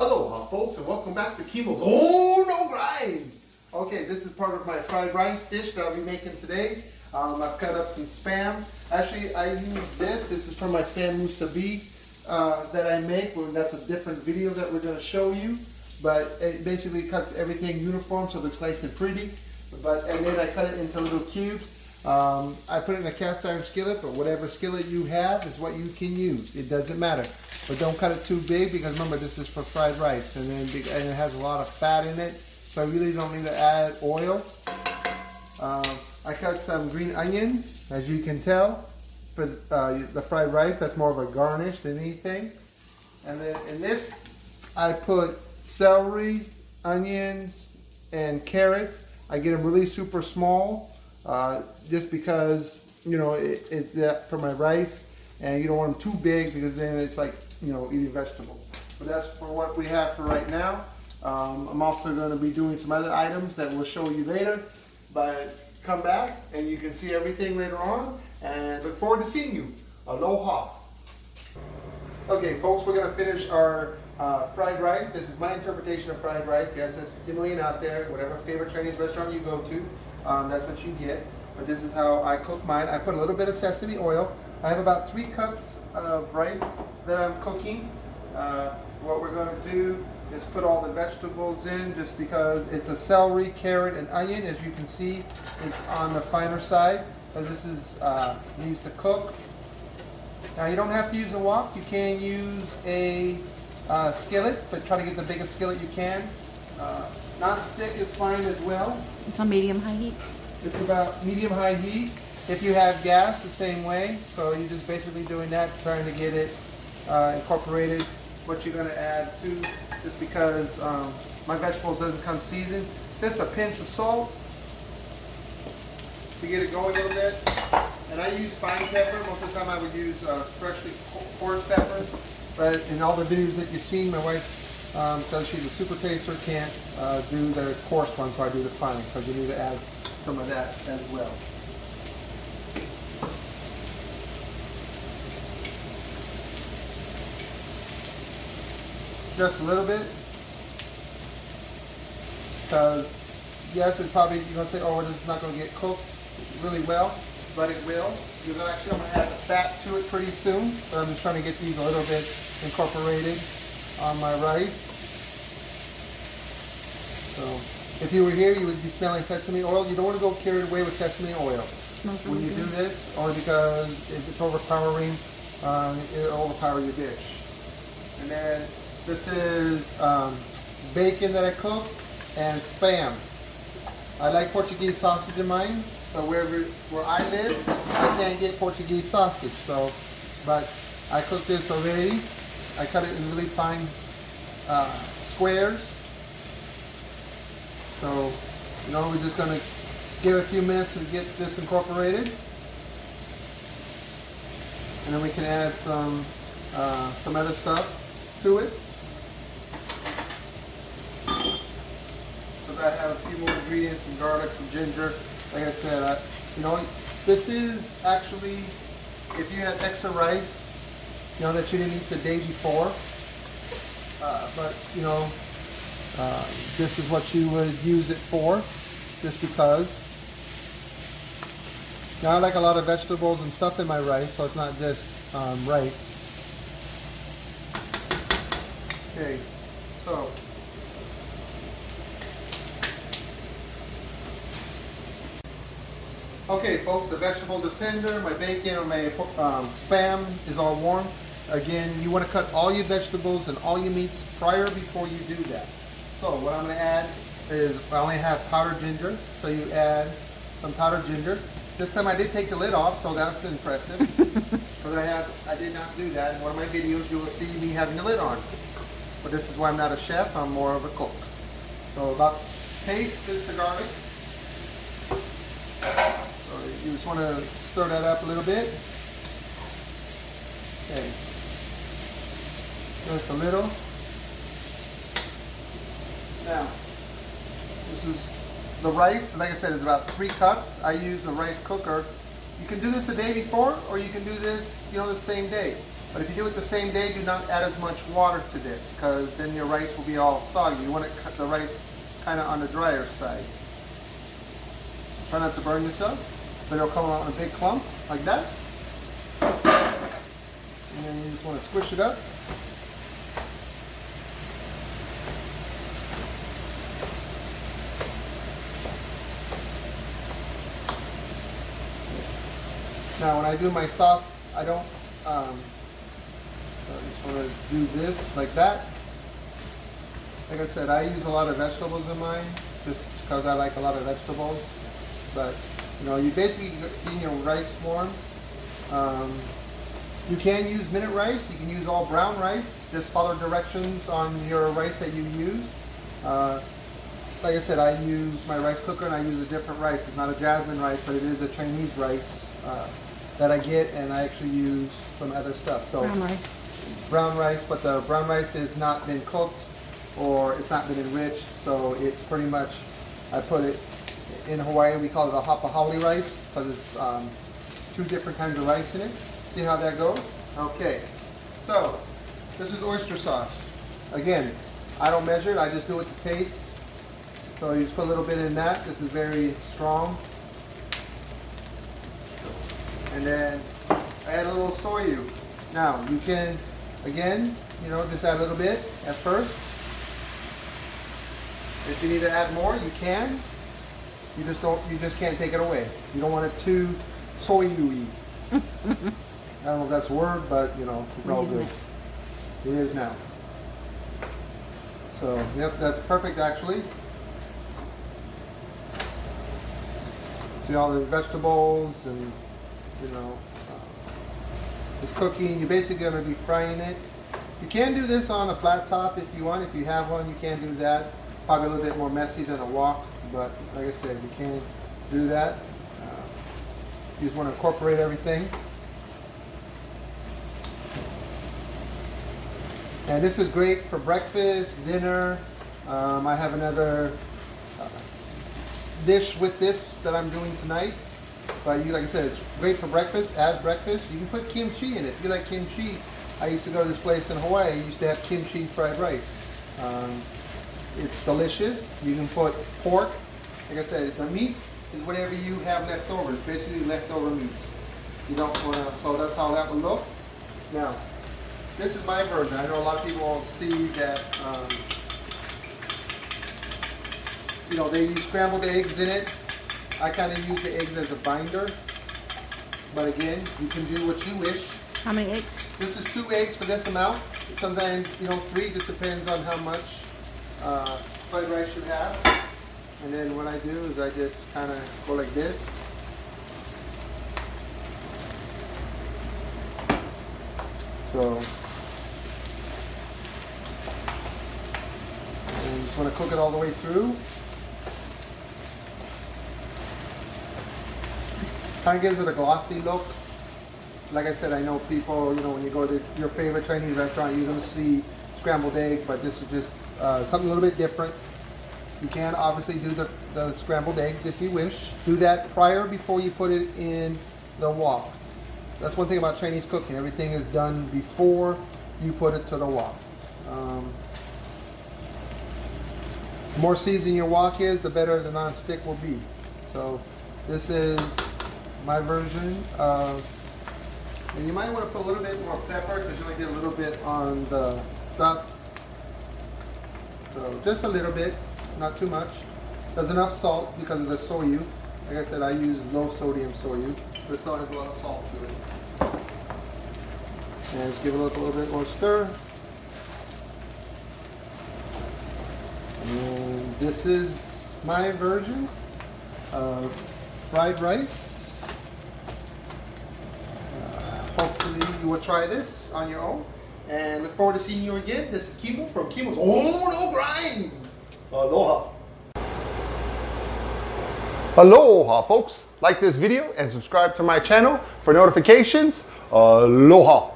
Aloha folks, and welcome back to Kimo's Oh No Grind! Okay, this is part of my fried rice dish that I'll be making today. I've cut up some Spam. Actually, I use this. This is from my Spam musubi that I make. Well, that's a different video that we're going to show you. But it basically cuts everything uniform so it looks nice and pretty. And then I cut it into little cubes. I put it in a cast iron skillet, but whatever skillet you have is what you can use. It doesn't matter. But don't cut it too big because remember this is for fried rice and it has a lot of fat in it. So I really don't need to add oil. I cut some green onions, as you can tell, for the fried rice. That's more of a garnish than anything. And then in this, I put celery, onions, and carrots. I get them really super small, just because, you know, it's for my rice. And you don't want them too big because then it's like, you know, eating vegetables. But that's for what we have for right now. I'm also going to be doing some other items that we'll show you later. But come back and you can see everything later on. And look forward to seeing you. Aloha. Okay, folks, we're going to finish our fried rice. This is my interpretation of fried rice. Yes, there's 50 million out there. Whatever favorite Chinese restaurant you go to, that's what you get. But this is how I cook mine. I put a little bit of sesame oil. I have about 3 cups of rice that I'm cooking. What we're going to do is put all the vegetables in just because it's a celery, carrot, and onion. As you can see, it's on the finer side because this is needs to cook. Now you don't have to use a wok. You can use a skillet, but try to get the biggest skillet you can. Non-stick is fine as well. It's on medium-high heat. It's about medium-high heat. If you have gas, the same way. So you're just basically doing that, trying to get it incorporated. What you're going to add too, just because my vegetables doesn't come seasoned. Just a pinch of salt to get it going a little bit. And I use fine pepper. Most of the time I would use freshly coarse pepper. But in all the videos that you've seen, my wife says she's a super taster, can't do the coarse one, so I do the fine. So you need to add some of that as well. Just a little bit, because yes, it's probably, you're going to say, oh, it's not going to get cooked really well, but it will. You're actually, I'm going to add the fat to it pretty soon, but I'm just trying to get these a little bit incorporated on my rice. So if you were here, you would be smelling sesame oil. You don't want to go carried away with sesame oil when you do this, only because if it's overpowering, it'll overpower your dish. And then this is bacon that I cook and Spam. I like Portuguese sausage in mine, but where I live, I can't get Portuguese sausage. So, but I cook this already. I cut it in really fine squares. So, you know, we're just going to give it a few minutes to get this incorporated. And then we can add some other stuff to it. I have a few more ingredients, some garlic, some ginger. Like I said, you know, this is actually, if you have extra rice, you know, that you didn't eat the day before, but, you know, this is what you would use it for, just because. Now, I like a lot of vegetables and stuff in my rice, so it's not just rice. Okay, so. Okay, folks, the vegetables are tender. My bacon or my Spam is all warm. Again, you want to cut all your vegetables and all your meats prior before you do that. So what I'm going to add is, I only have powdered ginger, so you add some powdered ginger. This time I did take the lid off, so that's impressive. But I did not do that. In one of my videos, you will see me having the lid on. But this is why I'm not a chef, I'm more of a cook. So about taste is the garlic. You just want to stir that up a little bit. Okay. Just a little. Now, this is the rice. Like I said, it's about 3 cups. I use a rice cooker. You can do this the day before, or you can do this, you know, the same day. But if you do it the same day, do not add as much water to this, because then your rice will be all soggy. You want to cut the rice kind of on the drier side. Try not to burn yourself, but it'll come out in a big clump like that. And then you just want to squish it up. Now when I do my sauce, I don't, so I just want to do this like that. Like I said, I use a lot of vegetables in mine, just because I like a lot of vegetables. But, you know, you basically getting your rice warm. You can use minute rice, you can use all brown rice. Just follow directions on your rice that you use. Like I said, I use my rice cooker and I use a different rice. It's not a jasmine rice, but it is a Chinese rice that I get, and I actually use some other stuff. So brown rice. Brown rice, but the brown rice has not been cooked or it's not been enriched, so it's pretty much, I put it, in Hawaii we call it a hapa rice, because it's 2 different kinds of rice in it. See how that goes? Okay, so this is oyster sauce. Again, I don't measure it, I just do it to taste. So you just put a little bit in that. This is very strong. And then I add a little soyu. Now you can, again, you know, just add a little bit at first. If you need to add more, you can. You just can't take it away. You don't want it too soyu-y. I don't know if that's a word, but you know, it's all good. It is now. So, yep, that's perfect actually. See all the vegetables and, you know, it's cooking. You're basically going to be frying it. You can do this on a flat top if you want. If you have one, you can do that. Probably a little bit more messy than a wok, but like I said, you can do that. You just want to incorporate everything. And this is great for breakfast, dinner. I have another dish with this that I'm doing tonight. But you, like I said, it's great for breakfast. As breakfast, you can put kimchi in it. If you like kimchi, I used to go to this place in Hawaii. I used to have kimchi fried rice. It's delicious. You can put pork. Like I said, the meat is whatever you have left over. It's basically leftover meat. You don't want to, so that's how that would look. Now, this is my version. I know a lot of people will see that, you know, they use scrambled eggs in it. I kind of use the eggs as a binder. But again, you can do what you wish. How many eggs? This is 2 eggs for this amount. Sometimes, you know, 3, just depends on how much fried rice you have. And then what I do is I just kind of go like this. So, and you just want to cook it all the way through. Kind of gives it a glossy look. Like I said, I know people, you know, when you go to your favorite Chinese restaurant, you're going to see scrambled egg, but this is just something a little bit different. You can obviously do the scrambled eggs if you wish. Do that prior before you put it in the wok. That's one thing about Chinese cooking. Everything is done before you put it to the wok. The more seasoned your wok is, the better the non-stick will be. So this is my version of, and you might want to put a little bit more pepper because you only get a little bit on the stuff. So just a little bit, not too much. There's enough salt because of the soyu. Like I said, I use low sodium soyu. This still has a lot of salt to it. And just give it a little bit more stir. And this is my version of fried rice. Hopefully you will try this on your own. And look forward to seeing you again. This is Kimo from Kimo's Oh No Grinds. Aloha. Aloha, folks. Like this video and subscribe to my channel for notifications. Aloha.